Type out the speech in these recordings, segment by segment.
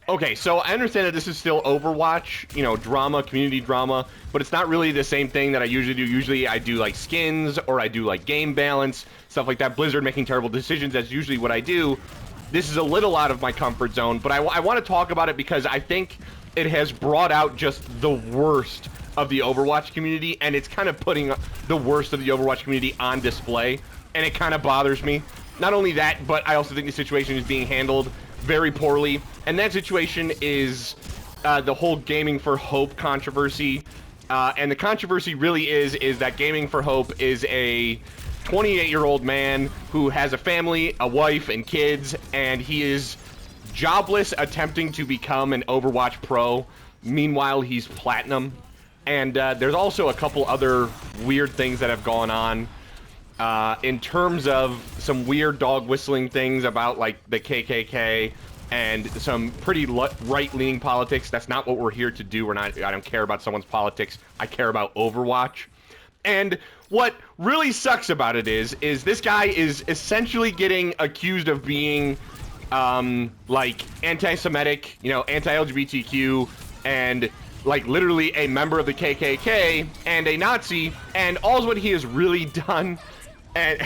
Okay, so I understand that this is still Overwatch, you know, drama, community drama, but it's not really the same thing that I usually do. Usually I do like skins or I do like game balance, stuff like that. Blizzard making terrible decisions, that's usually what I do. This is a little out of my comfort zone, but I want to talk about it because I think it has brought out just the worst of the Overwatch community, and it's kind of putting the worst of the Overwatch community on display, and it kind of bothers me. Not only that, but I also think the situation is being handled very poorly, and that situation is the whole Gaming for Hope controversy, and the controversy really is that Gaming for Hope is a 28-year-old man who has a family, a wife, and kids, and he is jobless attempting to become an Overwatch pro. Meanwhile, he's platinum, and there's also a couple other weird things that have gone on. In terms of some weird dog whistling things about like the KKK and some pretty right-leaning politics. That's not what we're here to do. I don't care about someone's politics. I care about Overwatch. And what really sucks about it is this guy is essentially getting accused of being like anti-Semitic, you know, anti-LGBTQ, and like literally a member of the KKK and a Nazi, and all what he has really done. And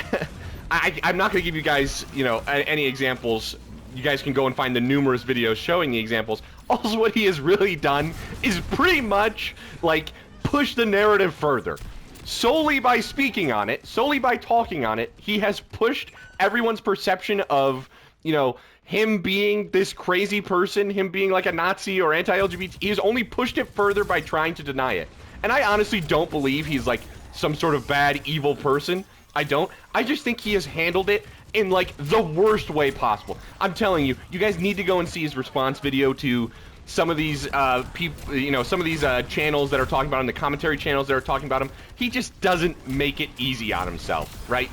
I'm not going to give you guys, you know, any examples. You guys can go and find the numerous videos showing the examples. Also, what he has really done is pretty much, like, push the narrative further. Solely by speaking on it, solely by talking on it, he has pushed everyone's perception of, you know, him being this crazy person, him being like a Nazi or anti-LGBT. He has only pushed it further by trying to deny it. And I honestly don't believe he's, like, some sort of bad, evil person. I don't. I just think he has handled it in, like, the worst way possible. I'm telling you, you guys need to go and see his response video to some of these people, you know, some of these channels that are talking about him, the commentary channels that are talking about him. He just doesn't make it easy on himself, right?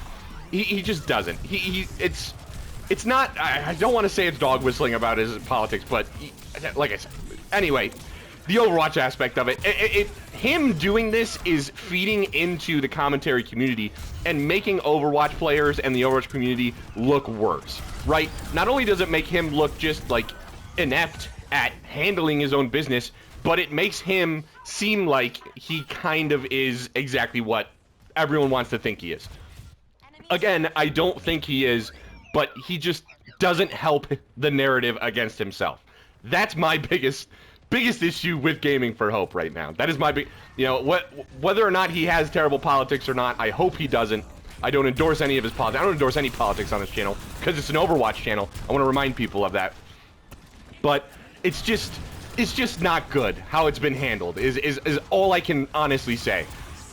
He just doesn't. It's not, I don't want to say it's dog whistling about his politics, but like I said, anyway, the Overwatch aspect of it, him doing this is feeding into the commentary community and making Overwatch players and the Overwatch community look worse, right? Not only does it make him look just like inept at handling his own business, but it makes him seem like he kind of is exactly what everyone wants to think he is. Again, I don't think he is, but he just doesn't help the narrative against himself. That's my biggest issue with Gaming for Hope right now. That is my big, you know, whether or not he has terrible politics or not, I hope he doesn't. I don't endorse any of his politics. I don't endorse any politics on this channel because it's an Overwatch channel. I want to remind people of that. But it's just not good how it's been handled is all I can honestly say.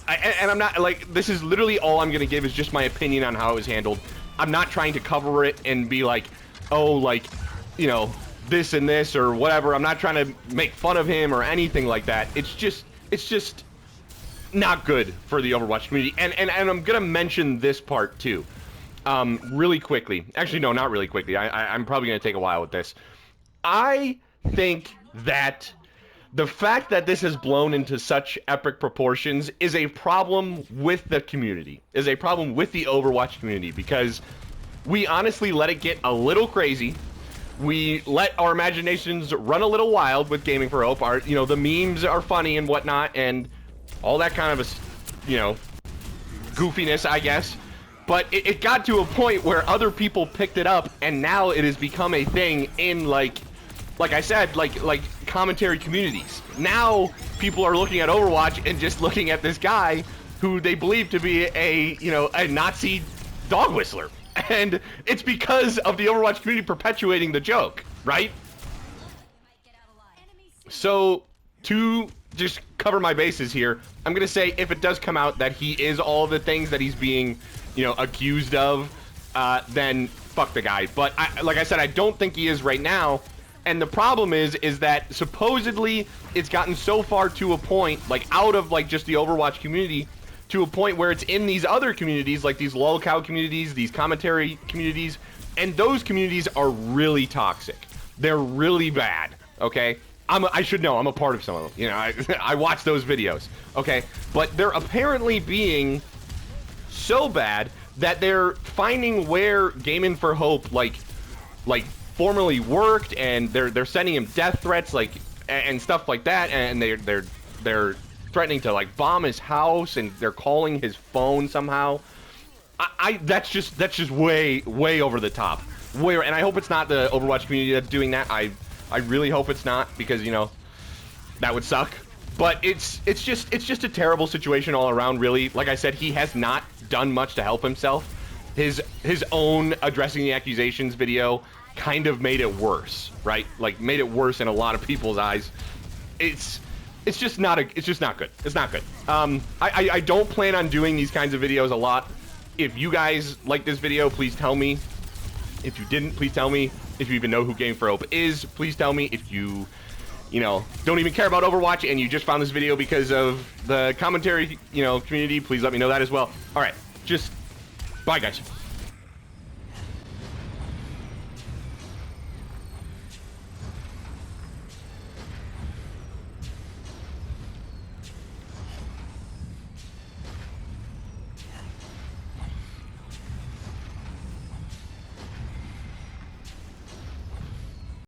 And I'm not, like, this is literally all I'm going to give is just my opinion on how it was handled. I'm not trying to cover it and be like, oh, like, you know, this and this or whatever. I'm not trying to make fun of him or anything like that. It's just not good for the Overwatch community. And I'm gonna mention this part too, really quickly. Actually, no, not really quickly. I'm probably gonna take a while with this. I think that the fact that this has blown into such epic proportions is a problem with the community, is a problem with the Overwatch community, because we honestly let it get a little crazy. We let our imaginations run a little wild with Gaming for Hope. Our, you know, the memes are funny and whatnot, and all that kind of, you know, goofiness, I guess. But it got to a point where other people picked it up, and now it has become a thing in, like I said, like commentary communities. Now people are looking at Overwatch and just looking at this guy who they believe to be a, you know, a Nazi dog whistler. And it's because of the Overwatch community perpetuating the joke, right? So, to just cover my bases here, I'm going to say if it does come out that he is all the things that he's being, you know, accused of, then fuck the guy. But like I said, I don't think he is right now. And the problem is that supposedly it's gotten so far to a point, like out of like just the Overwatch community, to a point where it's in these other communities, like these lolcow communities, these commentary communities, and those communities are really toxic. They're really bad, okay? I should know, I'm a part of some of them, you know, I watch those videos, okay? But they're apparently being so bad that they're finding where Gaming for Hope, like formerly worked, and they're sending him death threats, like, and stuff like that, and they're threatening to like bomb his house, and they're calling his phone somehow. That's just way over the top. And I hope it's not the Overwatch community that's doing that. I really hope it's not, because, you know, that would suck. But it's just a terrible situation all around, really. Like I said, he has not done much to help himself. His own addressing the accusations video kind of made it worse, right? Like, made it worse in a lot of people's eyes. It's just not good. It's not good. I don't plan on doing these kinds of videos a lot. If you guys like this video, please tell me. If you didn't, please tell me. If you even know who Game for Hope is, please tell me. If you know, don't even care about Overwatch and you just found this video because of the commentary, you know, community, please let me know that as well. All right, just bye, guys.